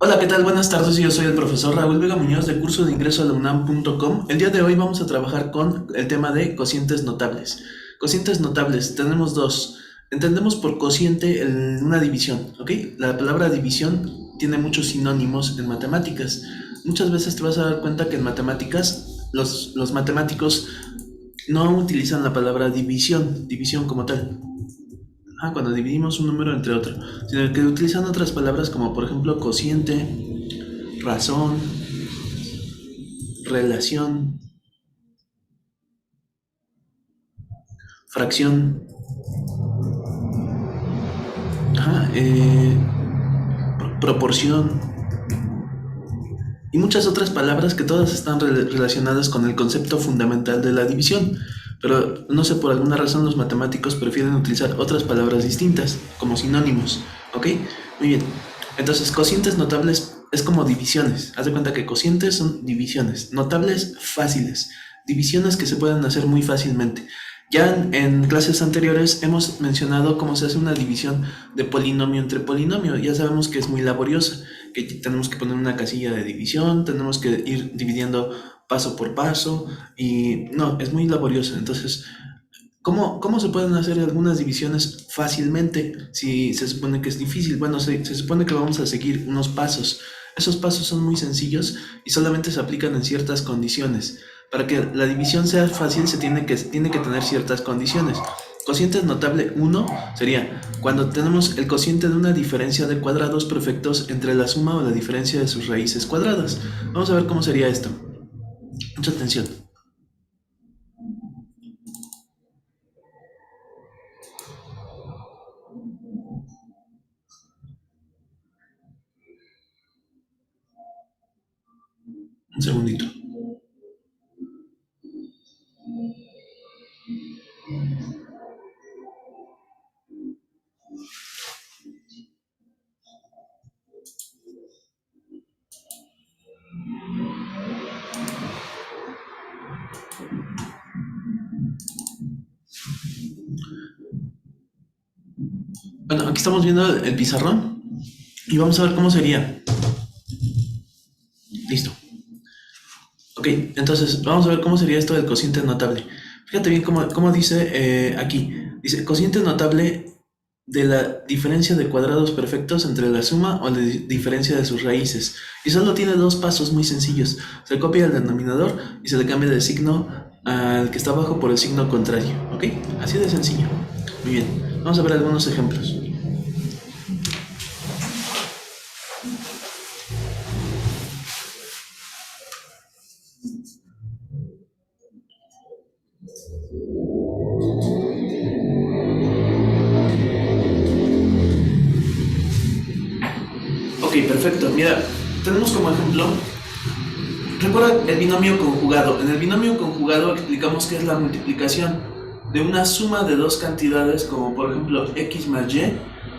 Hola, ¿qué tal? Buenas tardes, yo soy el profesor Raúl Vega Muñoz de curso de ingreso a la UNAM.com. El día de hoy vamos a trabajar con el tema de cocientes notables. Cocientes notables, tenemos dos. Entendemos por cociente una división, ¿ok? La palabra división tiene muchos sinónimos en matemáticas. Muchas veces te vas a dar cuenta que en matemáticas los matemáticos no utilizan la palabra división como tal. Cuando dividimos un número entre otro, sino que utilizan otras palabras como por ejemplo cociente, razón, relación, fracción, ajá, proporción y muchas otras palabras que todas están relacionadas con el concepto fundamental de la división. Pero no sé, por alguna razón los matemáticos prefieren utilizar otras palabras distintas, como sinónimos, ¿ok? Muy bien. Entonces, cocientes notables es como divisiones. Haz de cuenta que cocientes son divisiones, notables fáciles, divisiones que se pueden hacer muy fácilmente. Ya en clases anteriores hemos mencionado cómo se hace una división de polinomio entre polinomio. Ya sabemos que es muy laboriosa, que tenemos que poner una casilla de división, tenemos que ir dividiendo paso por paso y no, es muy laborioso. Entonces, ¿cómo se pueden hacer algunas divisiones fácilmente si se supone que es difícil? Bueno, se supone que vamos a seguir unos pasos. Esos pasos son muy sencillos y solamente se aplican en ciertas condiciones. Para que la división sea fácil se tiene que tener ciertas condiciones. Cociente notable uno sería cuando tenemos el cociente de una diferencia de cuadrados perfectos entre la suma o la diferencia de sus raíces cuadradas. Vamos a ver cómo sería esto. Mucha atención. Un segundito. Bueno, aquí estamos viendo el pizarrón y vamos a ver cómo sería. Listo. Ok, entonces vamos a ver cómo sería esto del cociente notable. Fíjate bien cómo dice aquí. Dice cociente notable de la diferencia de cuadrados perfectos entre la suma o la diferencia de sus raíces. Y solo tiene dos pasos muy sencillos. Se copia el denominador y se le cambia de signo al que está abajo por el signo contrario. ¿Ok? Así de sencillo. Muy bien. Vamos a ver algunos ejemplos. Ok, perfecto. Mira, tenemos como ejemplo. Recuerda el binomio conjugado. En el binomio conjugado explicamos que es la multiplicación de una suma de dos cantidades, como por ejemplo x más y,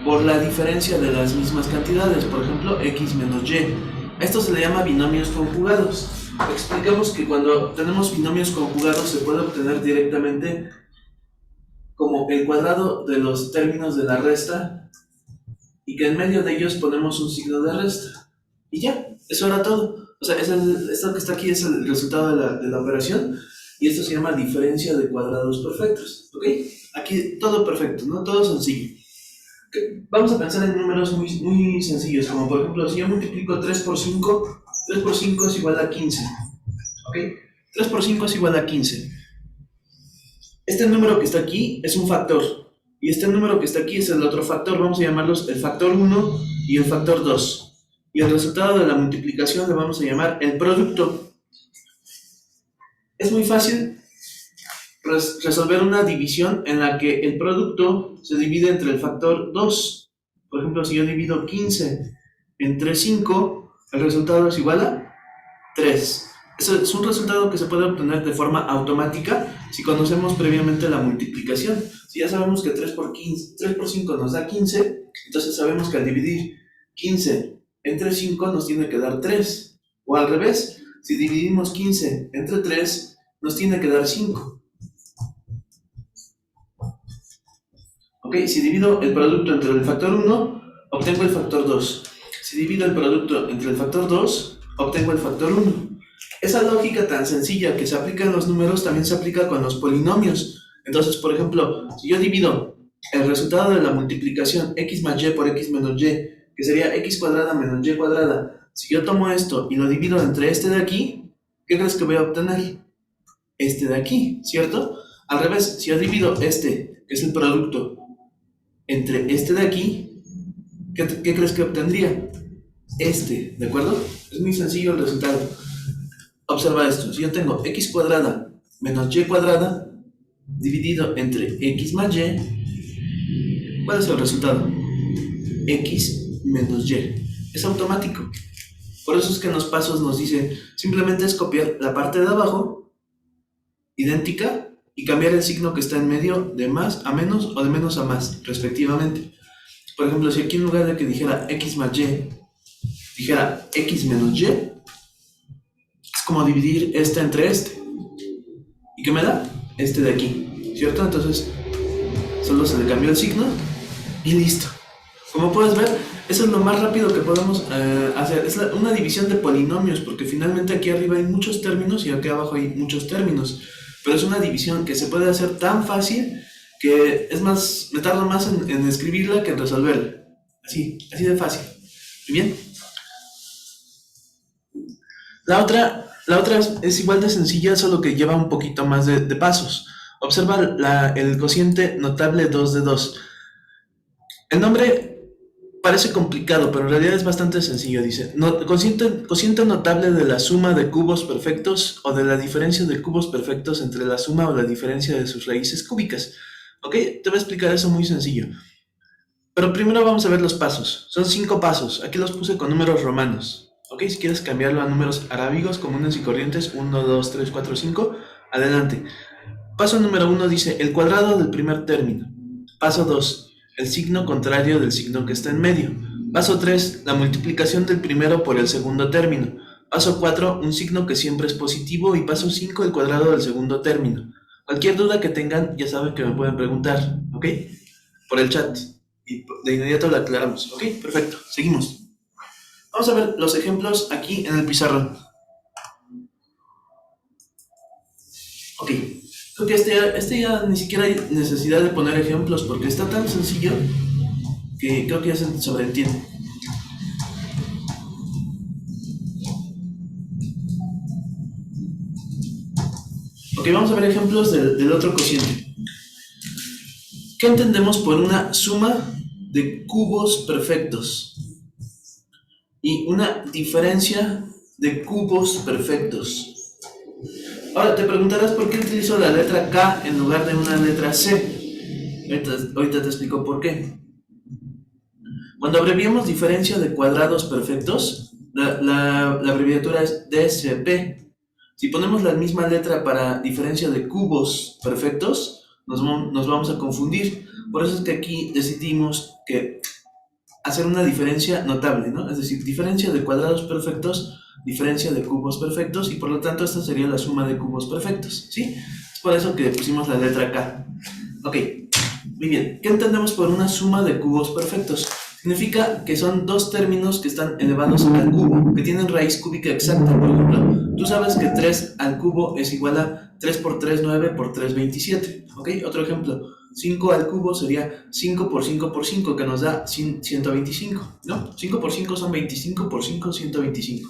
por la diferencia de las mismas cantidades, por ejemplo x menos y. Esto se le llama binomios conjugados. Explicamos que cuando tenemos binomios conjugados se puede obtener directamente como el cuadrado de los términos de la resta y que en medio de ellos ponemos un signo de resta. Y ya, eso era todo. O sea, esto que está aquí es el resultado de la operación y esto se llama diferencia de cuadrados perfectos. ¿Ok? Aquí todo perfecto, ¿no? Todo sencillo. Okay. Vamos a pensar en números muy sencillos, como por ejemplo, si yo multiplico 3 por 5, 3 por 5 es igual a 15. ¿Ok? 3 por 5 es igual a 15. Este número que está aquí es un factor. Y este número que está aquí es el otro factor. Vamos a llamarlos el factor 1 y el factor 2. Y el resultado de la multiplicación le vamos a llamar el producto. Es muy fácil resolver una división en la que el producto se divide entre el factor 2. Por ejemplo, si yo divido 15 entre 5, el resultado es igual a 3. Eso es un resultado que se puede obtener de forma automática si conocemos previamente la multiplicación. Si ya sabemos que 3 por 5 nos da 15, entonces sabemos que al dividir 15 entre 5 nos tiene que dar 3. O al revés, si dividimos 15 entre 3, nos tiene que dar 5. Ok, si divido el producto entre el factor 1, obtengo el factor 2. Si divido el producto entre el factor 2, obtengo el factor 1. Esa lógica tan sencilla que se aplica en los números también se aplica con los polinomios. Entonces, por ejemplo, si yo divido el resultado de la multiplicación x más y por x menos y, que sería x cuadrada menos y cuadrada, si yo tomo esto y lo divido entre este de aquí, ¿qué crees que voy a obtener? Este de aquí, ¿cierto? Al revés, si yo divido este, que es el producto, entre este de aquí, ¿qué crees que obtendría? Este, ¿de acuerdo? Es muy sencillo el resultado. Observa esto, si yo tengo x cuadrada menos y cuadrada dividido entre x más y, ¿cuál es el resultado? X menos y. Es automático. Por eso es que en los pasos nos dice, simplemente es copiar la parte de abajo, idéntica, y cambiar el signo que está en medio de más a menos o de menos a más, respectivamente. Por ejemplo, si aquí en lugar de que dijera x más y, dijera x menos y, es como dividir este entre este. ¿Y qué me da? Este de aquí, ¿cierto? Entonces, solo se le cambió el signo y listo. Como puedes ver, eso es lo más rápido que podemos hacer. Es una división de polinomios, porque finalmente aquí arriba hay muchos términos y aquí abajo hay muchos términos. Pero es una división que se puede hacer tan fácil que es más, me tardo más en escribirla que en resolverla. Así de fácil. ¿Muy bien? La otra es igual de sencilla, solo que lleva un poquito más de pasos. Observa el cociente notable 2 de 2. El nombre parece complicado, pero en realidad es bastante sencillo. Dice, cociente notable de la suma de cubos perfectos o de la diferencia de cubos perfectos entre la suma o la diferencia de sus raíces cúbicas. ¿Ok? Te voy a explicar eso muy sencillo. Pero primero vamos a ver los pasos. Son 5 pasos. Aquí los puse con números romanos. ¿Ok? Si quieres cambiarlo a números arábigos comunes y corrientes, 1, 2, 3, 4, 5, adelante. Paso número 1 dice el cuadrado del primer término. Paso 2, el signo contrario del signo que está en medio. Paso 3, la multiplicación del primero por el segundo término. Paso 4, un signo que siempre es positivo. Y paso 5, el cuadrado del segundo término. Cualquier duda que tengan, ya saben que me pueden preguntar, ¿ok? Por el chat. Y de inmediato la aclaramos, ¿ok? Perfecto, seguimos. Vamos a ver los ejemplos aquí en el pizarrón. Ok, creo que este ya ni siquiera hay necesidad de poner ejemplos porque está tan sencillo que creo que ya se sobreentiende. Ok, vamos a ver ejemplos del otro cociente. ¿Qué entendemos por una suma de cubos perfectos y una diferencia de cubos perfectos? Ahora te preguntarás por qué utilizo la letra K en lugar de una letra C. Ahorita te explico por qué. Cuando abreviamos diferencia de cuadrados perfectos, la abreviatura es DCP. Si ponemos la misma letra para diferencia de cubos perfectos, nos vamos a confundir. Por eso es que aquí decidimos que hacer una diferencia notable, ¿no? Es decir, diferencia de cuadrados perfectos, diferencia de cubos perfectos, y por lo tanto esta sería la suma de cubos perfectos, ¿sí? Es por eso que pusimos la letra K. Ok, muy bien. ¿Qué entendemos por una suma de cubos perfectos? Significa que son dos términos que están elevados al cubo, que tienen raíz cúbica exacta. Por ejemplo, tú sabes que 3 al cubo es igual a 3 por 3, 9 por 3, 27. ¿Ok? Otro ejemplo, 5 al cubo sería 5 por 5 por 5, que nos da 125, ¿no? 5 por 5 son 25 por 5, 125.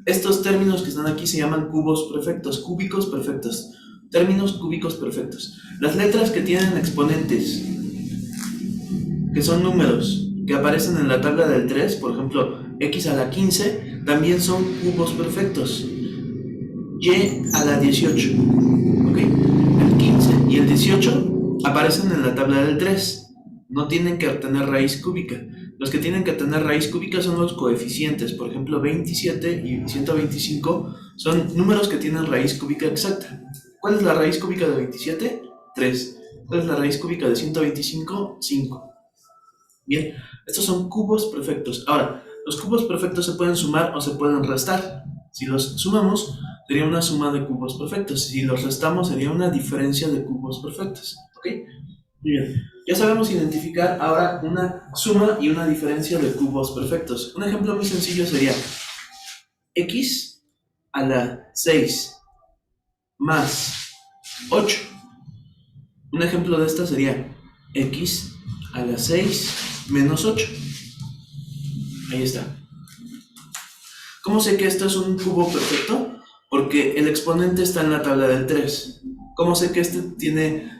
Estos términos que están aquí se llaman cubos perfectos, cúbicos perfectos, términos cúbicos perfectos. Las letras que tienen exponentes, que son números, que aparecen en la tabla del 3, por ejemplo, x a la 15, también son cubos perfectos. Y a la 18, ¿ok? El 15 y el 18 aparecen en la tabla del 3, no tienen que obtener raíz cúbica. Los que tienen que tener raíz cúbica son los coeficientes, por ejemplo, 27 y 125 son números que tienen raíz cúbica exacta. ¿Cuál es la raíz cúbica de 27? 3. ¿Cuál es la raíz cúbica de 125? 5. Bien, estos son cubos perfectos. Ahora, los cubos perfectos se pueden sumar o se pueden restar. Si los sumamos, sería una suma de cubos perfectos. Si los restamos, sería una diferencia de cubos perfectos. ¿Ok? Muy bien. Ya sabemos identificar ahora una suma y una diferencia de cubos perfectos. Un ejemplo muy sencillo sería x a la 6 más 8. Un ejemplo de esta sería x a la 6 menos 8. Ahí está. ¿Cómo sé que esto es un cubo perfecto? Porque el exponente está en la tabla del 3. ¿Cómo sé que este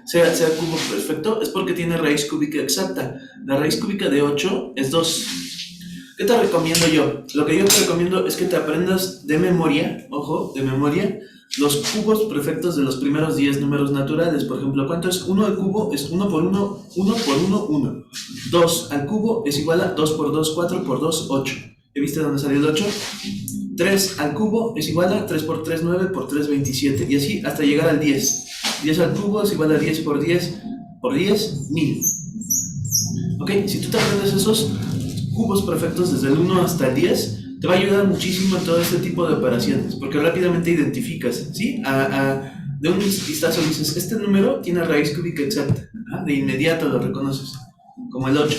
sea cubo perfecto? Es porque tiene raíz cúbica exacta. La raíz cúbica de 8 es 2. ¿Qué te recomiendo yo? Lo que yo te recomiendo es que te aprendas de memoria, ojo, de memoria, los cubos perfectos de los primeros 10 números naturales. Por ejemplo, ¿cuánto es 1 al cubo? Es 1 por 1, 1 por 1, 1. 2 al cubo es igual a 2 por 2, 4 por 2, 8. ¿Ya viste dónde salió el 8? 3 al cubo es igual a 3 por 3, 9 por 3, 27. Y así hasta llegar al 10. 10 al cubo es igual a 10 por 10 por 10, 1000. ¿Ok? Si tú te aprendes esos cubos perfectos desde el 1 hasta el 10, te va a ayudar muchísimo en todo este tipo de operaciones, porque rápidamente identificas, ¿sí? De un vistazo dices, este número tiene raíz cúbica exacta. De inmediato lo reconoces, como el 8.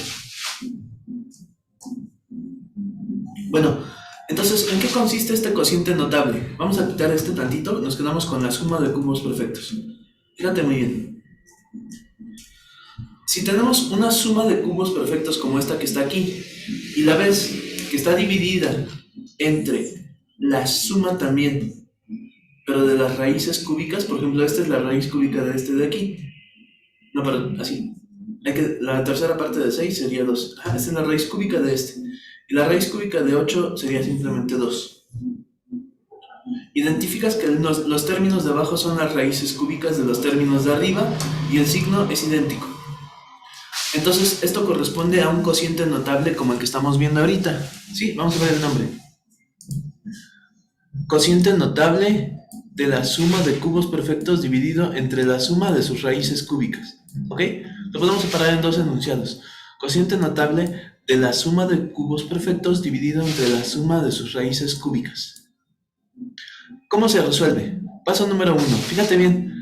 Bueno, entonces, ¿en qué consiste este cociente notable? Vamos a quitar este tantito, nos quedamos con la suma de cubos perfectos. Fíjate muy bien. Si tenemos una suma de cubos perfectos como esta que está aquí, y la ves que está dividida entre la suma también, pero de las raíces cúbicas, por ejemplo, esta es la raíz cúbica de este de aquí. No, pero así. La tercera parte de 6 sería 2. Esta es la raíz cúbica de este. Y la raíz cúbica de 8 sería simplemente 2. Identificas que los términos de abajo son las raíces cúbicas de los términos de arriba y el signo es idéntico. Entonces, esto corresponde a un cociente notable como el que estamos viendo ahorita. Sí, vamos a ver el nombre. Cociente notable de la suma de cubos perfectos dividido entre la suma de sus raíces cúbicas. ¿Ok? Lo podemos separar en dos enunciados. Cociente notable de la suma de cubos perfectos dividido entre la suma de sus raíces cúbicas. ¿Cómo se resuelve? Paso número 1. Fíjate bien.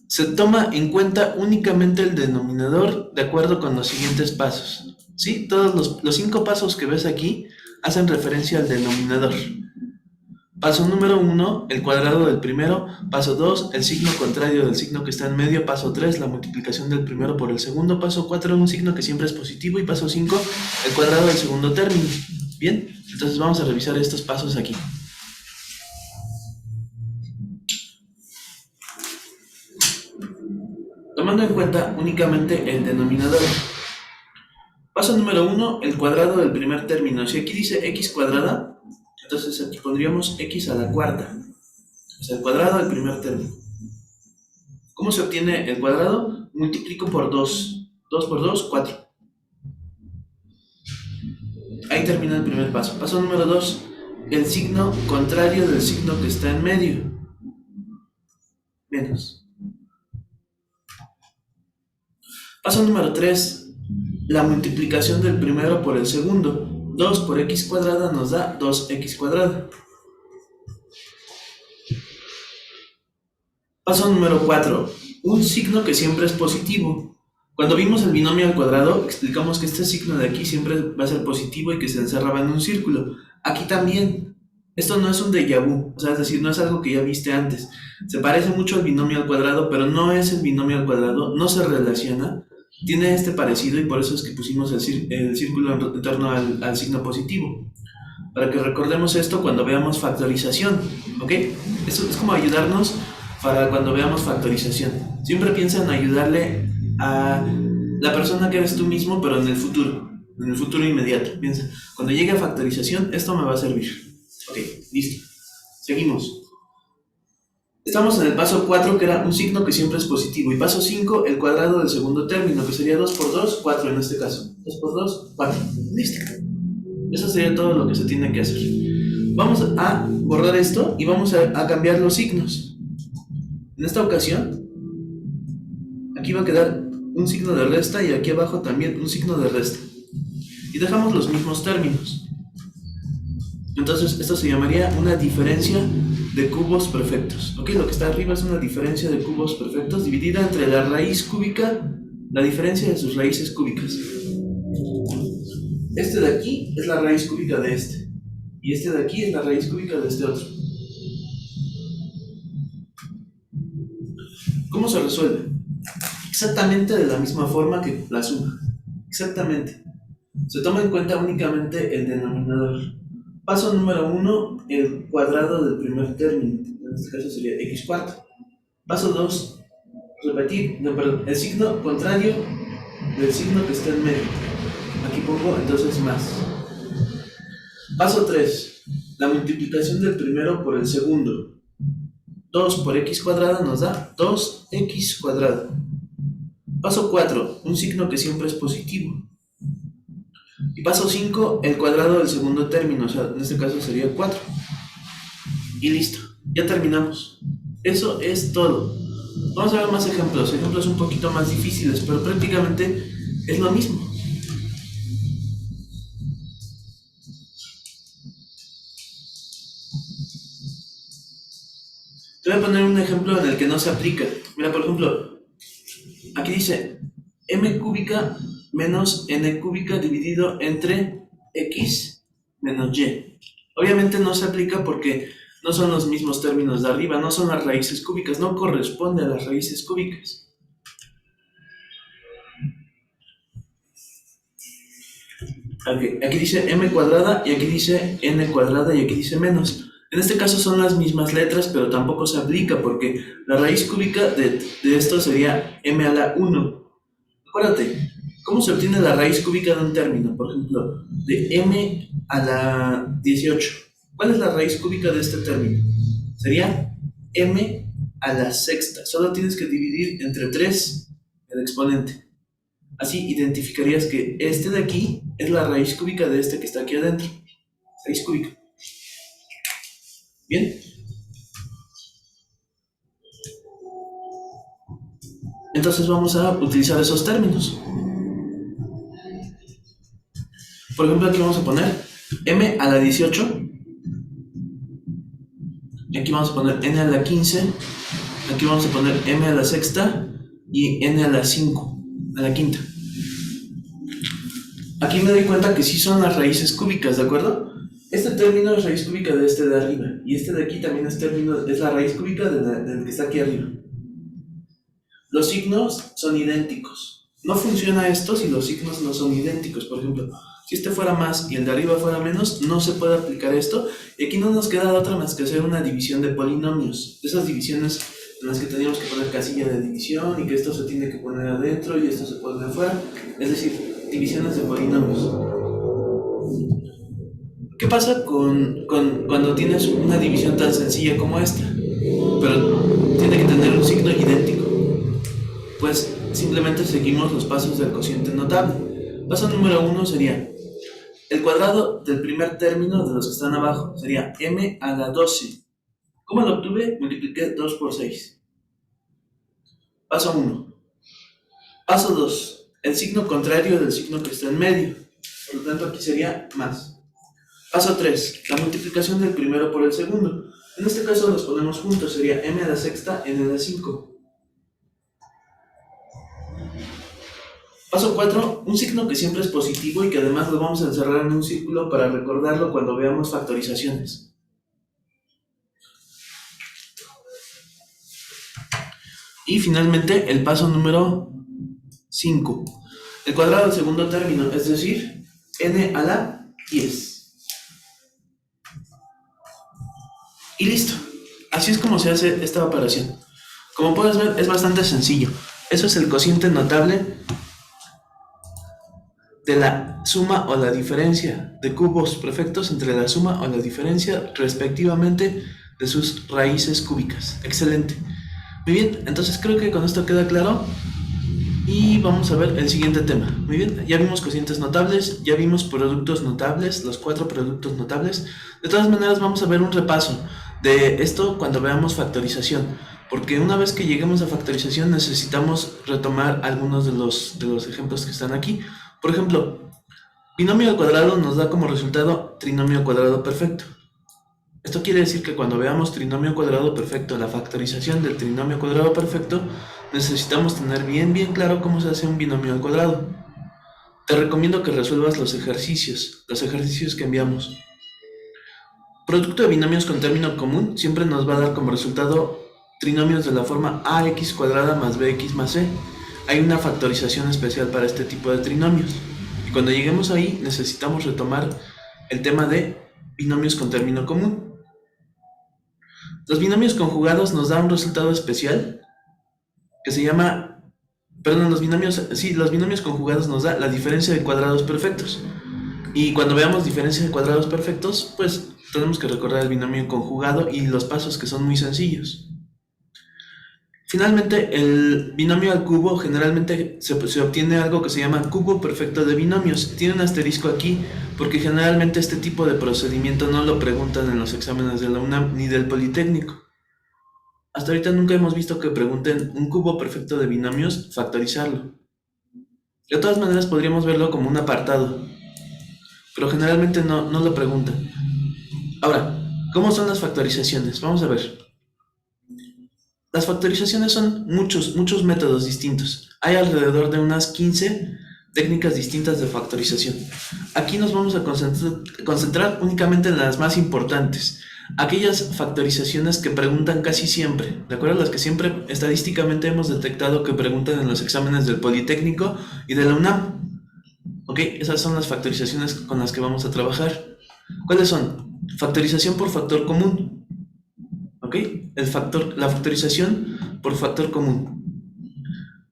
Se toma en cuenta únicamente el denominador de acuerdo con los siguientes pasos. ¿Sí? Todos los 5 pasos que ves aquí hacen referencia al denominador. Paso número 1, el cuadrado del primero. Paso 2, el signo contrario del signo que está en medio. Paso 3, la multiplicación del primero por el segundo. Paso 4, un signo que siempre es positivo. Y paso 5, el cuadrado del segundo término. Bien, entonces vamos a revisar estos pasos aquí. Tomando en cuenta únicamente el denominador. Paso número 1, el cuadrado del primer término. Si aquí dice x cuadrada, entonces aquí pondríamos x a la cuarta. O sea, el cuadrado del primer término. ¿Cómo se obtiene el cuadrado? Multiplico por 2. 2 por 2, 4. Ahí termina el primer paso. Paso número 2, el signo contrario del signo que está en medio. Menos. Paso número 3, la multiplicación del primero por el segundo. 2 por x cuadrada nos da 2x cuadrada. Paso número 4, un signo que siempre es positivo. Cuando vimos el binomio al cuadrado, explicamos que este signo de aquí siempre va a ser positivo y que se encerraba en un círculo. Aquí también. Esto no es un déjà vu, o sea, es decir, no es algo que ya viste antes. Se parece mucho al binomio al cuadrado, pero no es el binomio al cuadrado, no se relaciona. Tiene este parecido y por eso es que pusimos el círculo en torno al signo positivo. Para que recordemos esto cuando veamos factorización, ¿ok? Esto es como ayudarnos para cuando veamos factorización. Siempre piensa en ayudarle a la persona que eres tú mismo, pero en el futuro inmediato. Piensa, cuando llegue a factorización, esto me va a servir. Ok, listo. Seguimos. Estamos en el paso 4, que era un signo que siempre es positivo. Y paso 5, el cuadrado del segundo término, que sería 2 por 2, 4 en este caso. 2 por 2, 4. Listo. Eso sería todo lo que se tiene que hacer. Vamos a borrar esto y vamos a cambiar los signos. En esta ocasión, aquí va a quedar un signo de resta y aquí abajo también un signo de resta. Y dejamos los mismos términos. Entonces, esto se llamaría una diferencia de cubos perfectos. Ok, lo que está arriba es una diferencia de cubos perfectos dividida entre la raíz cúbica la diferencia de sus raíces cúbicas. Este de aquí es la raíz cúbica de este, y este de aquí es la raíz cúbica de este otro. ¿Cómo se resuelve? Exactamente de la misma forma que la suma. Exactamente. Se toma en cuenta únicamente el denominador. Paso número 1, el cuadrado del primer término. En este caso sería x cuarto. Paso 2, repetir, el signo contrario del signo que está en medio. Aquí pongo entonces más. Paso 3, la multiplicación del primero por el segundo. 2 por x cuadrada nos da 2x cuadrado. Paso 4, un signo que siempre es positivo. Y paso 5, el cuadrado del segundo término, o sea, en este caso sería 4. Y listo, ya terminamos. Eso es todo. Vamos a ver más ejemplos un poquito más difíciles, pero prácticamente es lo mismo. Te voy a poner un ejemplo en el que no se aplica. Mira, por ejemplo, aquí dice m cúbica menos n cúbica dividido entre x menos y. Obviamente no se aplica porque no son los mismos términos de arriba, no son las raíces cúbicas, no corresponde a las raíces cúbicas. Aquí dice m cuadrada y aquí dice n cuadrada y aquí dice menos. En este caso son las mismas letras, pero tampoco se aplica porque la raíz cúbica de esto sería m a la 1. Acuérdate, ¿cómo se obtiene la raíz cúbica de un término? Por ejemplo, de m a la 18. ¿Cuál es la raíz cúbica de este término? Sería m a la sexta. Solo tienes que dividir entre 3 el exponente. Así identificarías que este de aquí es la raíz cúbica de este que está aquí adentro. Raíz cúbica. ¿Bien? Entonces vamos a utilizar esos términos. Por ejemplo, aquí vamos a poner m a la 18. Y aquí vamos a poner n a la 15. Aquí vamos a poner m a la sexta y n a la 5, a la quinta. Aquí me doy cuenta que sí son las raíces cúbicas, ¿de acuerdo? Este término es raíz cúbica de este de arriba. Y este de aquí también es la raíz cúbica del que está aquí arriba. Los signos son idénticos. No funciona esto si los signos no son idénticos. Por ejemplo, si este fuera más y el de arriba fuera menos, no se puede aplicar esto. Y aquí no nos queda otra más que hacer una división de polinomios. Esas divisiones en las que teníamos que poner casilla de división y que esto se tiene que poner adentro y esto se pone afuera. Es decir, divisiones de polinomios. ¿Qué pasa cuando tienes una división tan sencilla como esta? Pero tiene que tener un signo idéntico. Pues simplemente seguimos los pasos del cociente notable. Paso número 1 sería el cuadrado del primer término de los que están abajo. Sería m a la 12. ¿Cómo lo obtuve? Multipliqué 2 por 6. Paso 1. Paso 2. El signo contrario del signo que está en medio. Por lo tanto, aquí sería más. Paso 3. La multiplicación del primero por el segundo. En este caso los ponemos juntos. Sería m a la sexta, n a la 5. Paso 4, un signo que siempre es positivo y que además lo vamos a encerrar en un círculo para recordarlo cuando veamos factorizaciones. Y finalmente el paso número 5, el cuadrado del segundo término, es decir, n a la 10. Y listo, así es como se hace esta operación. Como puedes ver, es bastante sencillo. Eso es el cociente notable de la suma o la diferencia de cubos perfectos entre la suma o la diferencia respectivamente de sus raíces cúbicas. Excelente. Muy bien, entonces creo que con esto queda claro y vamos a ver el siguiente tema. Muy bien, ya vimos cocientes notables, ya vimos productos notables, los 4 productos notables. De todas maneras vamos a ver un repaso de esto cuando veamos factorización, porque una vez que lleguemos a factorización necesitamos retomar algunos de los ejemplos que están aquí. Por ejemplo, binomio al cuadrado nos da como resultado trinomio cuadrado perfecto. Esto quiere decir que cuando veamos trinomio cuadrado perfecto, la factorización del trinomio cuadrado perfecto, necesitamos tener bien claro cómo se hace un binomio al cuadrado. Te recomiendo que resuelvas los ejercicios que enviamos. Producto de binomios con término común siempre nos va a dar como resultado trinomios de la forma ax cuadrada más bx más c. Hay una factorización especial para este tipo de trinomios. Y cuando lleguemos ahí necesitamos retomar el tema de binomios con término común. Los binomios conjugados nos dan un resultado especial que se llama, los binomios conjugados nos da la diferencia de cuadrados perfectos. Y cuando veamos diferencia de cuadrados perfectos, pues tenemos que recordar el binomio conjugado y los pasos, que son muy sencillos. Finalmente, el binomio al cubo generalmente se obtiene algo que se llama cubo perfecto de binomios. Tiene un asterisco aquí porque generalmente este tipo de procedimiento no lo preguntan en los exámenes de la UNAM ni del Politécnico. Hasta ahorita nunca hemos visto que pregunten un cubo perfecto de binomios, factorizarlo. De todas maneras podríamos verlo como un apartado, pero generalmente no lo preguntan. Ahora, ¿cómo son las factorizaciones? Vamos a ver. Las factorizaciones son muchos métodos distintos. Hay alrededor de unas 15 técnicas distintas de factorización. Aquí nos vamos a concentrar únicamente en las más importantes. Aquellas factorizaciones que preguntan casi siempre, ¿de acuerdo? Las que siempre estadísticamente hemos detectado que preguntan en los exámenes del Politécnico y de la UNAM. ¿Ok? Esas son las factorizaciones con las que vamos a trabajar. ¿Cuáles son? Factorización por factor común. ¿Ok? La factorización por factor común.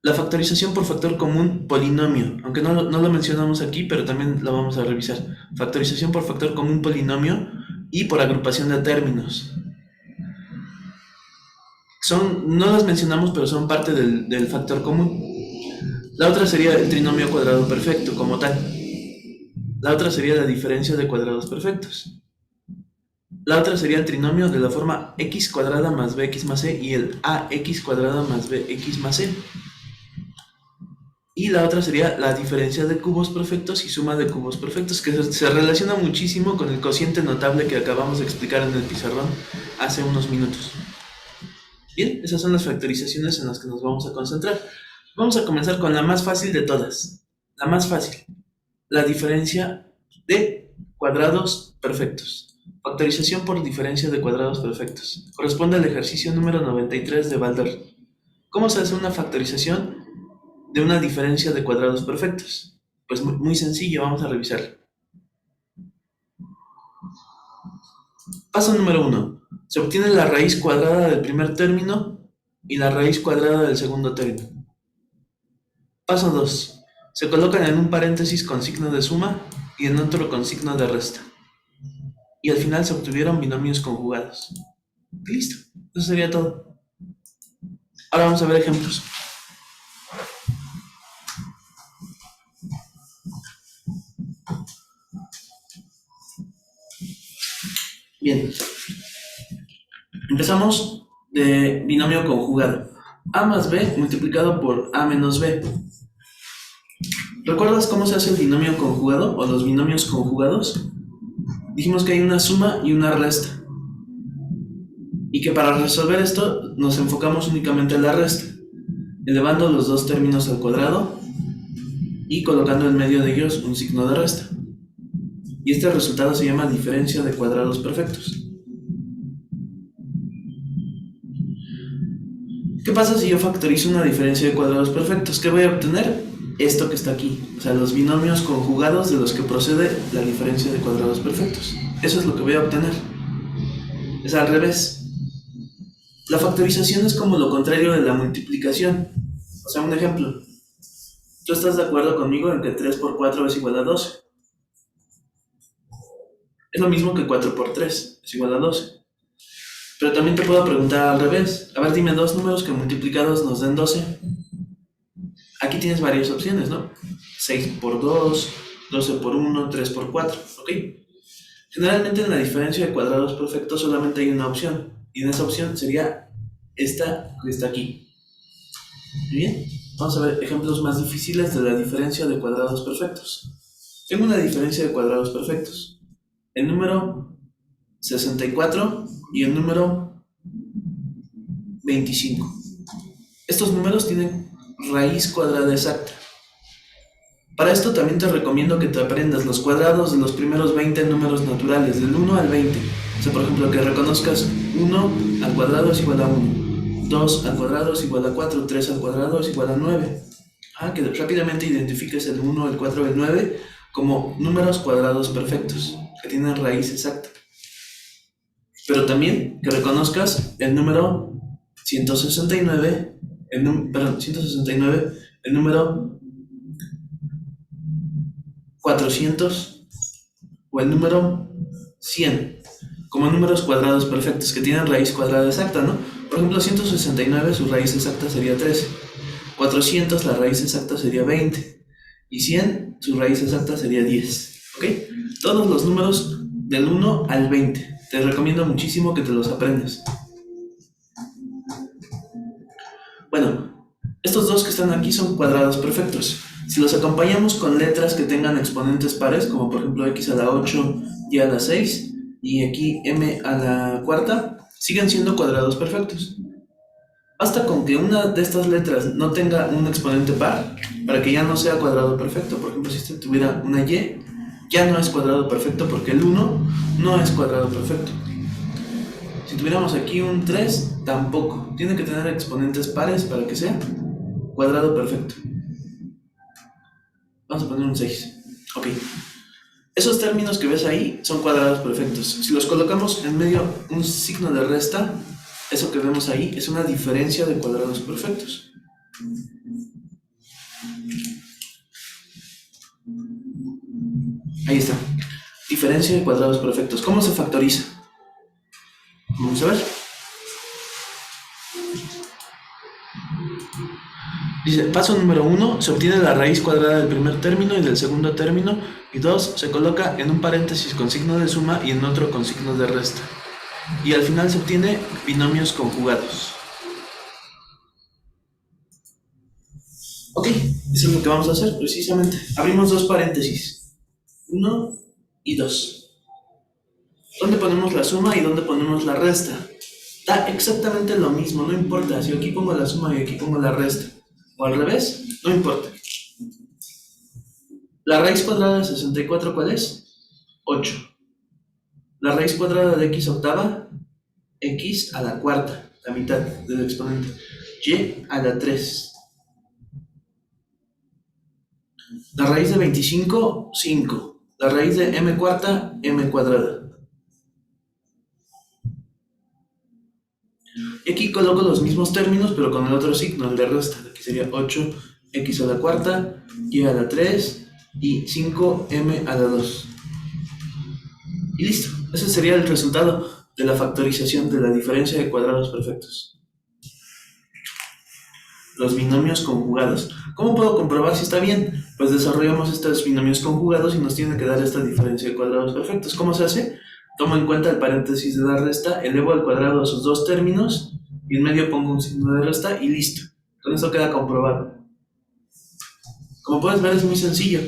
La factorización por factor común polinomio, aunque no lo mencionamos aquí, pero también lo vamos a revisar. Factorización por factor común polinomio y por agrupación de términos. No las mencionamos, pero son parte del factor común. La otra sería el trinomio cuadrado perfecto como tal. La otra sería la diferencia de cuadrados perfectos. La otra sería el trinomio de la forma x cuadrada más bx más c y el ax cuadrada más bx más c. Y la otra sería la diferencia de cubos perfectos y suma de cubos perfectos, que se relaciona muchísimo con el cociente notable que acabamos de explicar en el pizarrón hace unos minutos. Bien, esas son las factorizaciones en las que nos vamos a concentrar. Vamos a comenzar con la más fácil de todas. La más fácil. La diferencia de cuadrados perfectos. Factorización por diferencia de cuadrados perfectos. Corresponde al ejercicio número 93 de Baldor. ¿Cómo se hace una factorización de una diferencia de cuadrados perfectos? Pues muy sencillo, vamos a revisar. Paso número 1. Se obtiene la raíz cuadrada del primer término y la raíz cuadrada del segundo término. Paso 2. Se colocan en un paréntesis con signo de suma y en otro con signo de resta. Y al final se obtuvieron binomios conjugados. Listo, eso sería todo. Ahora vamos a ver ejemplos. Bien, empezamos de binomio conjugado. A más b multiplicado por a menos b. ¿Recuerdas cómo se hace el binomio conjugado o los binomios conjugados? Dijimos que hay una suma y una resta. Y que para resolver esto nos enfocamos únicamente en la resta, elevando los dos términos al cuadrado y colocando en medio de ellos un signo de resta. Y este resultado se llama diferencia de cuadrados perfectos. ¿Qué pasa si yo factorizo una diferencia de cuadrados perfectos? ¿Qué voy a obtener? Esto que está aquí, o sea, los binomios conjugados de los que procede la diferencia de cuadrados perfectos. Eso es lo que voy a obtener. Es al revés. La factorización es como lo contrario de la multiplicación. O sea, un ejemplo. ¿Tú estás de acuerdo conmigo en que 3 por 4 es igual a 12? Es lo mismo que 4 por 3 es igual a 12. Pero también te puedo preguntar al revés. A ver, dime dos números que multiplicados nos den 12. Aquí tienes varias opciones, ¿no? 6 por 2, 12 por 1, 3 por 4, ¿ok? Generalmente en la diferencia de cuadrados perfectos solamente hay una opción. Y en esa opción sería esta que está aquí. Muy bien, vamos a ver ejemplos más difíciles de la diferencia de cuadrados perfectos. Tengo una diferencia de cuadrados perfectos. El número 64 y el número 25. Estos números tienen raíz cuadrada exacta. Para esto también te recomiendo que te aprendas los cuadrados de los primeros 20 números naturales, del 1 al 20. O sea, por ejemplo, que reconozcas 1 al cuadrado es igual a 1, 2 al cuadrado es igual a 4, 3 al cuadrado es igual a 9. Que rápidamente identifiques el 1, el 4, el 9 como números cuadrados perfectos, que tienen raíz exacta. Pero también que reconozcas el número 169, el número 400 o el número 100 como números cuadrados perfectos que tienen raíz cuadrada exacta, ¿no? Por ejemplo, 169 su raíz exacta sería 13, 400 la raíz exacta sería 20 y 100 su raíz exacta sería 10, ¿ok? Todos los números del 1 al 20. Te recomiendo muchísimo que te los aprendas. Bueno, estos dos que están aquí son cuadrados perfectos. Si los acompañamos con letras que tengan exponentes pares, como por ejemplo x a la 8, y a la 6, y aquí m a la cuarta, siguen siendo cuadrados perfectos. Basta con que una de estas letras no tenga un exponente par para que ya no sea cuadrado perfecto. Por ejemplo, si este tuviera una y, ya no es cuadrado perfecto porque el 1 no es cuadrado perfecto. Si tuviéramos aquí un 3, tampoco. Tiene que tener exponentes pares para que sea cuadrado perfecto. Vamos a poner un 6. Ok. Esos términos que ves ahí son cuadrados perfectos. Si los colocamos en medio un signo de resta, eso que vemos ahí es una diferencia de cuadrados perfectos. Ahí está. Diferencia de cuadrados perfectos. ¿Cómo se factoriza? Vamos a ver. Dice, paso número 1, se obtiene la raíz cuadrada del primer término y del segundo término, y 2, se coloca en un paréntesis con signo de suma y en otro con signo de resta. Y al final se obtiene binomios conjugados. Ok, eso es lo que vamos a hacer precisamente. Abrimos dos paréntesis, 1 y 2. ¿Dónde ponemos la suma y dónde ponemos la resta? Da exactamente lo mismo, no importa si aquí pongo la suma y aquí pongo la resta. O al revés, no importa. La raíz cuadrada de 64, ¿cuál es? 8. La raíz cuadrada de x octava, x a la cuarta, la mitad del exponente. Y a la 3. La raíz de 25, 5. La raíz de m cuarta, m cuadrada. Y aquí coloco los mismos términos, pero con el otro signo, el de resta. Aquí sería 8x a la cuarta, y a la 3, y 5m a la 2. Y listo. Ese sería el resultado de la factorización de la diferencia de cuadrados perfectos. Los binomios conjugados. ¿Cómo puedo comprobar si está bien? Pues desarrollamos estos binomios conjugados y nos tiene que dar esta diferencia de cuadrados perfectos. ¿Cómo se hace? Tomo en cuenta el paréntesis de la resta, elevo al cuadrado a sus dos términos y en medio pongo un signo de resta y listo. Con esto queda comprobado. Como puedes ver, es muy sencillo.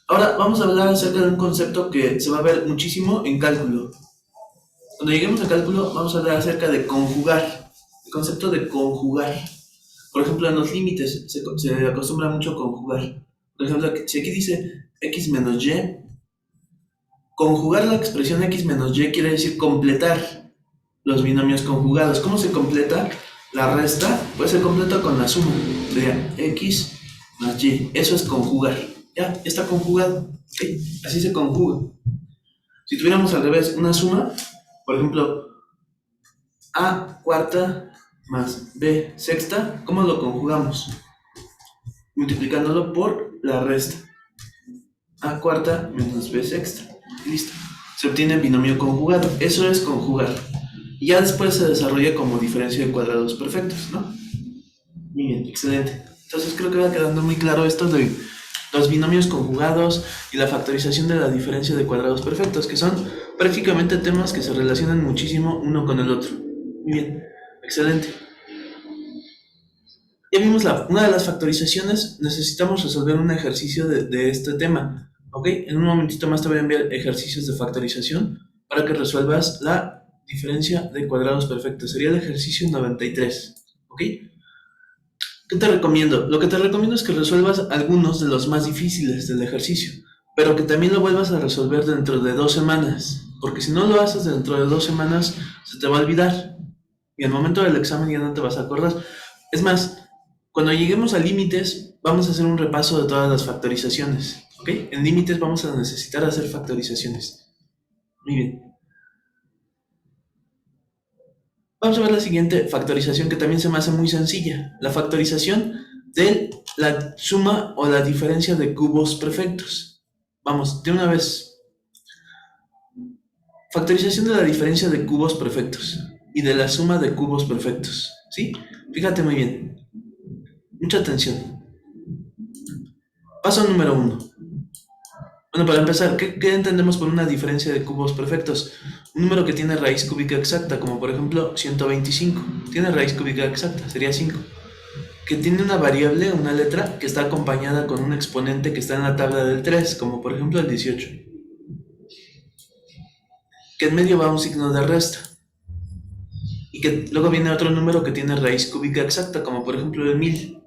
Ahora vamos a hablar acerca de un concepto que se va a ver muchísimo en cálculo. Cuando lleguemos a cálculo vamos a hablar acerca de conjugar, el concepto de conjugar. Por ejemplo, en los límites se acostumbra mucho a conjugar. Por ejemplo, si aquí dice x menos y, conjugar la expresión x menos y quiere decir completar los binomios conjugados. ¿Cómo se completa? La resta pues se completa con la suma. Sería x más y. Eso es conjugar. Ya está conjugado. ¿Okay? Así se conjuga. Si tuviéramos al revés una suma, por ejemplo, a cuarta más b sexta, ¿cómo lo conjugamos? Multiplicándolo por la resta. A cuarta menos b sexta. Listo. Se obtiene binomio conjugado. Eso es conjugar. Y ya después se desarrolla como diferencia de cuadrados perfectos, ¿no? Muy bien, excelente. Entonces creo que va quedando muy claro esto de los binomios conjugados y la factorización de la diferencia de cuadrados perfectos, que son prácticamente temas que se relacionan muchísimo uno con el otro. Muy bien, excelente. Ya vimos una de las factorizaciones, necesitamos resolver un ejercicio de este tema. ¿Ok? En un momentito más te voy a enviar ejercicios de factorización para que resuelvas la diferencia de cuadrados perfectos. Sería el ejercicio 93. ¿Ok? ¿Qué te recomiendo? Lo que te recomiendo es que resuelvas algunos de los más difíciles del ejercicio, pero que también lo vuelvas a resolver dentro de 2 semanas, porque si no lo haces dentro de 2 semanas, se te va a olvidar y al momento del examen ya no te vas a acordar. Es más, cuando lleguemos a límites, vamos a hacer un repaso de todas las factorizaciones, ¿ok? En límites vamos a necesitar hacer factorizaciones. Muy bien. Vamos a ver la siguiente factorización que también se me hace muy sencilla. La factorización de la suma o la diferencia de cubos perfectos. Vamos, de una vez. Factorización de la diferencia de cubos perfectos y de la suma de cubos perfectos. ¿Sí? Fíjate muy bien. Mucha atención. Paso número 1. Bueno, para empezar, ¿qué entendemos por una diferencia de cubos perfectos? Un número que tiene raíz cúbica exacta, como por ejemplo 125. Tiene raíz cúbica exacta, sería 5. Que tiene una variable, una letra, que está acompañada con un exponente que está en la tabla del 3, como por ejemplo el 18. Que en medio va un signo de resta. Y que luego viene otro número que tiene raíz cúbica exacta, como por ejemplo el 1000.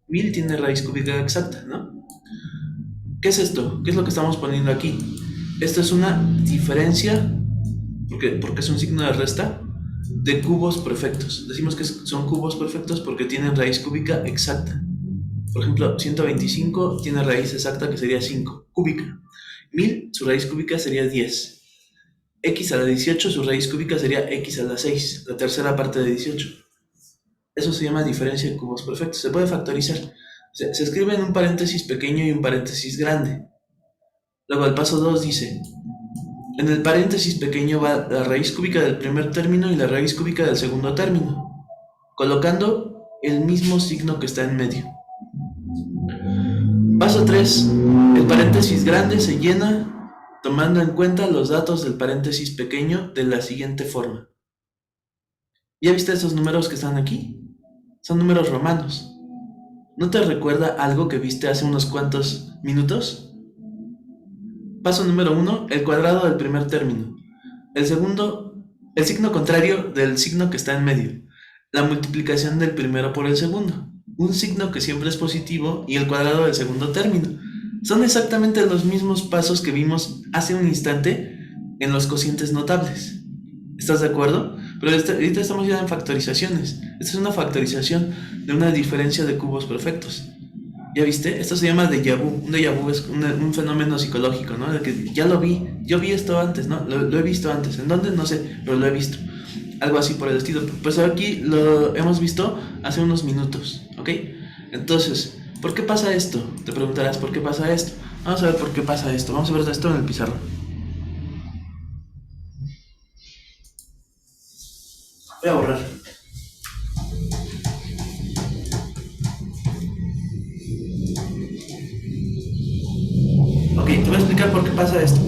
1000 tiene raíz cúbica exacta, ¿no? ¿Qué es esto? ¿Qué es lo que estamos poniendo aquí? Esto es una diferencia, porque es un signo de resta, de cubos perfectos. Decimos que son cubos perfectos porque tienen raíz cúbica exacta. Por ejemplo, 125 tiene raíz exacta que sería 5, cúbica. 1000, su raíz cúbica sería 10. X a la 18, su raíz cúbica sería X a la 6, la tercera parte de 18. Eso se llama diferencia de cubos perfectos. Se puede factorizar. Se escribe en un paréntesis pequeño y un paréntesis grande. Luego el paso 2 dice, en el paréntesis pequeño va la raíz cúbica del primer término y la raíz cúbica del segundo término, colocando el mismo signo que está en medio. Paso 3, el paréntesis grande se llena tomando en cuenta los datos del paréntesis pequeño de la siguiente forma. ¿Ya viste esos números que están aquí? Son números romanos. ¿No te recuerda algo que viste hace unos cuantos minutos? Paso número 1, el cuadrado del primer término. El segundo, el signo contrario del signo que está en medio. La multiplicación del primero por el segundo. Un signo que siempre es positivo y el cuadrado del segundo término. Son exactamente los mismos pasos que vimos hace un instante en los cocientes notables. ¿Estás de acuerdo? Pero ahorita estamos ya en factorizaciones. Esta es una factorización de una diferencia de cubos perfectos. ¿Ya viste? Esto se llama déjà vu. Un déjà vu es un fenómeno psicológico, ¿no? De que ya lo vi. Yo vi esto antes, ¿no? Lo he visto antes. ¿En dónde? No sé, pero lo he visto. Algo así por el estilo. Pues aquí lo hemos visto hace unos minutos, ¿ok? Entonces, ¿por qué pasa esto? Te preguntarás, ¿por qué pasa esto? Vamos a ver por qué pasa esto. Vamos a ver esto en el pizarrón. Voy a borrar. Ok, te voy a explicar por qué pasa esto.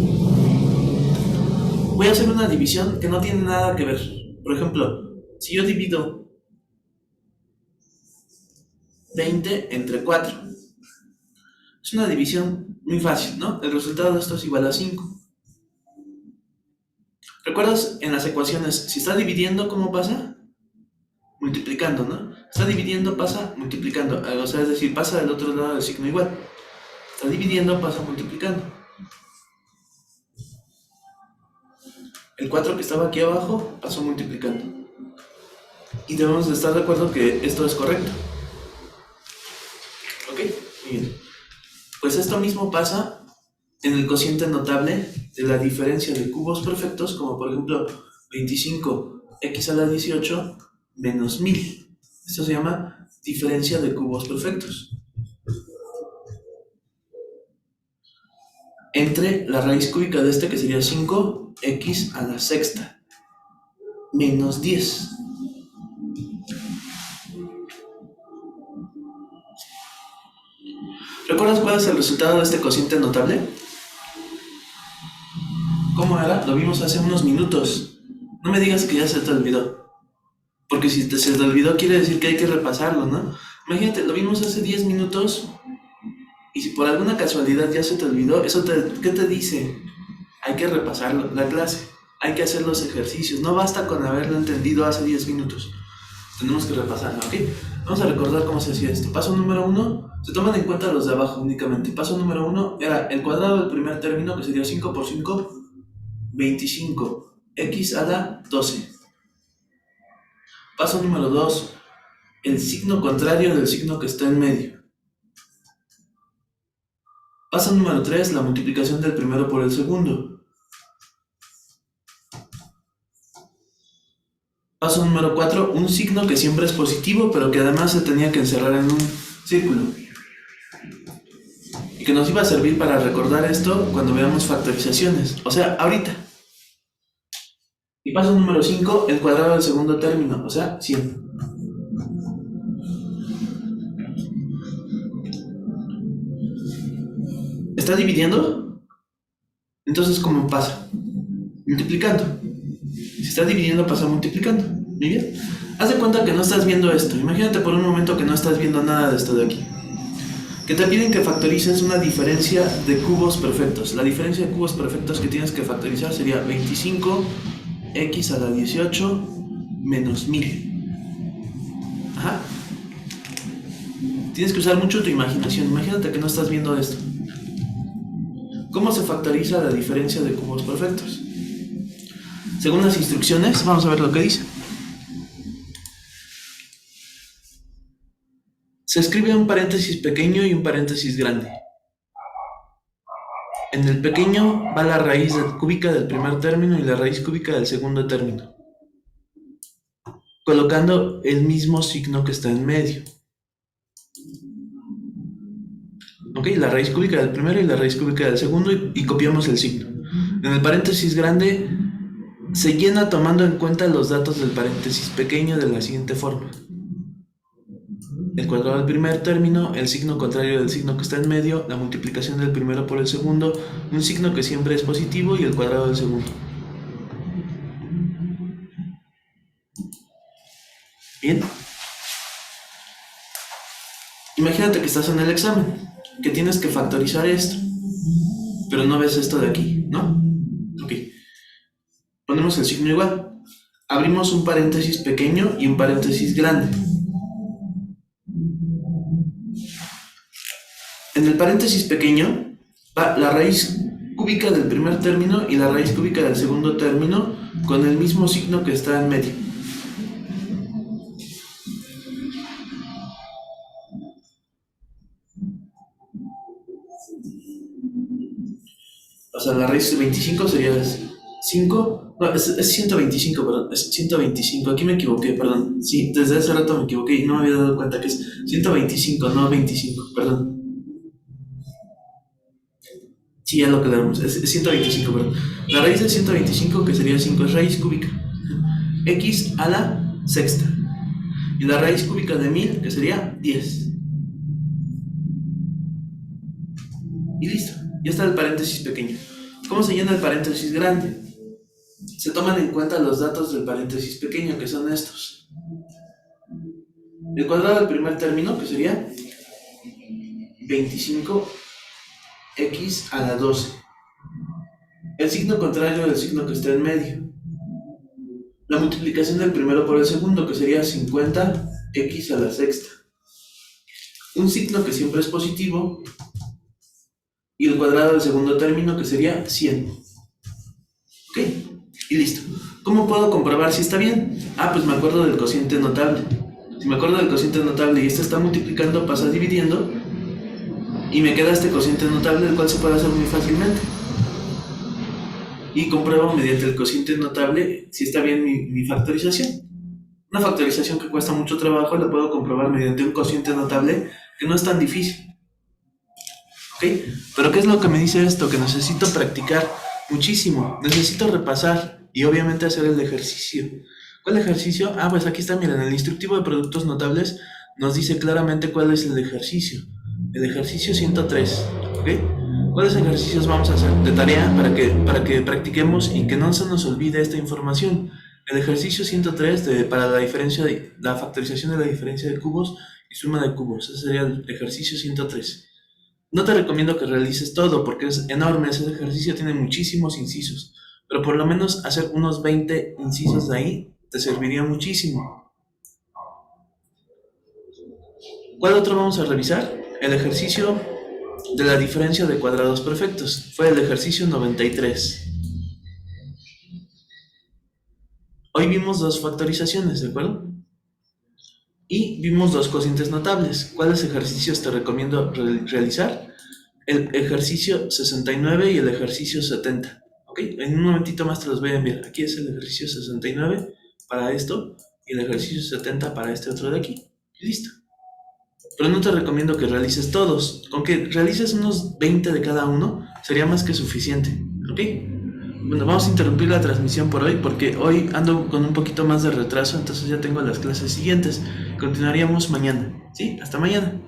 Voy a hacer una división que no tiene nada que ver. Por ejemplo, si yo divido 20 entre 4, es una división muy fácil, ¿no? El resultado de esto es igual a 5. ¿Recuerdas en las ecuaciones, si está dividiendo, cómo pasa? Multiplicando, ¿no? Está dividiendo, pasa multiplicando. O sea, es decir, pasa del otro lado del signo igual. Está dividiendo, pasa multiplicando. El 4 que estaba aquí abajo pasó multiplicando. Y debemos de estar de acuerdo que esto es correcto. ¿Ok? Muy bien. Pues esto mismo pasa en el cociente notable de la diferencia de cubos perfectos, como por ejemplo 25x a la 18 menos 1000. Esto se llama diferencia de cubos perfectos. Entre la raíz cúbica de este, que sería 5x a la sexta menos 10. ¿Recuerdas cuál es el resultado de este cociente notable? ¿Cómo era? Lo vimos hace unos minutos. No me digas que ya se te olvidó. Porque si se te olvidó quiere decir que hay que repasarlo, ¿no? Imagínate, lo vimos hace 10 minutos y si por alguna casualidad ya se te olvidó, ¿qué te dice? Hay que repasar la clase, hay que hacer los ejercicios. No basta con haberlo entendido hace 10 minutos. tenemos que repasarla, ¿ok? Vamos a recordar cómo se hacía esto. Paso número 1, se toman en cuenta los de abajo únicamente. Paso número 1 era el cuadrado del primer término, que sería 5 por 5, 25, x a la 12. Paso número 2, el signo contrario del signo que está en medio. Paso número 3, la multiplicación del primero por el segundo. Paso número 4, un signo que siempre es positivo, pero que además se tenía que encerrar en un círculo. Y que nos iba a servir para recordar esto cuando veamos factorizaciones, o sea, ahorita. Y paso número 5, el cuadrado del segundo término, o sea, 100. ¿Está dividiendo? Entonces, ¿cómo pasa? Multiplicando. Si está dividiendo, pasa multiplicando. Muy bien. Haz de cuenta que no estás viendo esto. Imagínate por un momento que no estás viendo nada de esto de aquí. Que te piden que factorices una diferencia de cubos perfectos. La diferencia de cubos perfectos que tienes que factorizar sería 25x a la 18 menos 1000. Ajá. Tienes que usar mucho tu imaginación. Imagínate que no estás viendo esto. ¿Cómo se factoriza la diferencia de cubos perfectos? Según las instrucciones, vamos a ver lo que dice. Se escribe un paréntesis pequeño y un paréntesis grande. En el pequeño va la raíz cúbica del primer término y la raíz cúbica del segundo término, colocando el mismo signo que está en medio. Ok, la raíz cúbica del primero y la raíz cúbica del segundo y copiamos el signo. En el paréntesis grande se llena tomando en cuenta los datos del paréntesis pequeño de la siguiente forma. El cuadrado del primer término, el signo contrario del signo que está en medio, la multiplicación del primero por el segundo, un signo que siempre es positivo y el cuadrado del segundo. Bien. Imagínate que estás en el examen, que tienes que factorizar esto, pero no ves esto de aquí, ¿no? Ok. Ponemos el signo igual. Abrimos un paréntesis pequeño y un paréntesis grande. En el paréntesis pequeño va la raíz cúbica del primer término y la raíz cúbica del segundo término con el mismo signo que está en medio. O sea, la raíz de 25 sería 5. No, es 125, perdón. Es 125. Aquí me equivoqué, perdón. Sí, desde hace rato me equivoqué y no me había dado cuenta que es 125, no 25, perdón. Sí, ya lo quedamos. Es 125, perdón. La raíz de 125, que sería 5, es raíz cúbica. X a la sexta. Y la raíz cúbica de 1000, que sería 10. Y listo. Ya está el paréntesis pequeño. ¿Cómo se llena el paréntesis grande? Se toman en cuenta los datos del paréntesis pequeño, que son estos. El cuadrado del primer término, que sería 25x a la 12. El signo contrario del signo que está en medio. La multiplicación del primero por el segundo, que sería 50x a la sexta. Un signo que siempre es positivo. Y el cuadrado del segundo término, que sería 100. Ok, y listo. ¿Cómo puedo comprobar si está bien? Ah, pues me acuerdo del cociente notable. Si me acuerdo del cociente notable y este está multiplicando, pasa dividiendo, y me queda este cociente notable, el cual se puede hacer muy fácilmente. Y compruebo mediante el cociente notable si está bien mi factorización. Una factorización que cuesta mucho trabajo la puedo comprobar mediante un cociente notable que no es tan difícil. ¿Ok? Pero ¿qué es lo que me dice esto? Que necesito practicar muchísimo, necesito repasar y obviamente hacer el ejercicio. ¿Cuál ejercicio? Ah, pues aquí está, miren, el instructivo de productos notables nos dice claramente cuál es el ejercicio. El ejercicio 103, ¿ok? ¿Cuáles ejercicios vamos a hacer de tarea para que practiquemos y que no se nos olvide esta información? El ejercicio 103 para la factorización de la diferencia de cubos y suma de cubos. Ese sería el ejercicio 103. No te recomiendo que realices todo porque es enorme, ese ejercicio tiene muchísimos incisos, pero por lo menos hacer unos 20 incisos de ahí te serviría muchísimo. ¿Cuál otro vamos a revisar? El ejercicio de la diferencia de cuadrados perfectos. Fue el ejercicio 93. Hoy vimos dos factorizaciones, ¿de acuerdo? Y vimos dos cocientes notables. ¿Cuáles ejercicios te recomiendo realizar? El ejercicio 69 y el ejercicio 70. ¿Ok? En un momentito más te los voy a enviar. Aquí es el ejercicio 69 para esto y el ejercicio 70 para este otro de aquí. Y listo. Pero no te recomiendo que realices todos. Con que realices unos 20 de cada uno sería más que suficiente. ¿Ok? Bueno, vamos a interrumpir la transmisión por hoy porque hoy ando con un poquito más de retraso, entonces ya tengo las clases siguientes. Continuaríamos mañana. ¿Sí? Hasta mañana.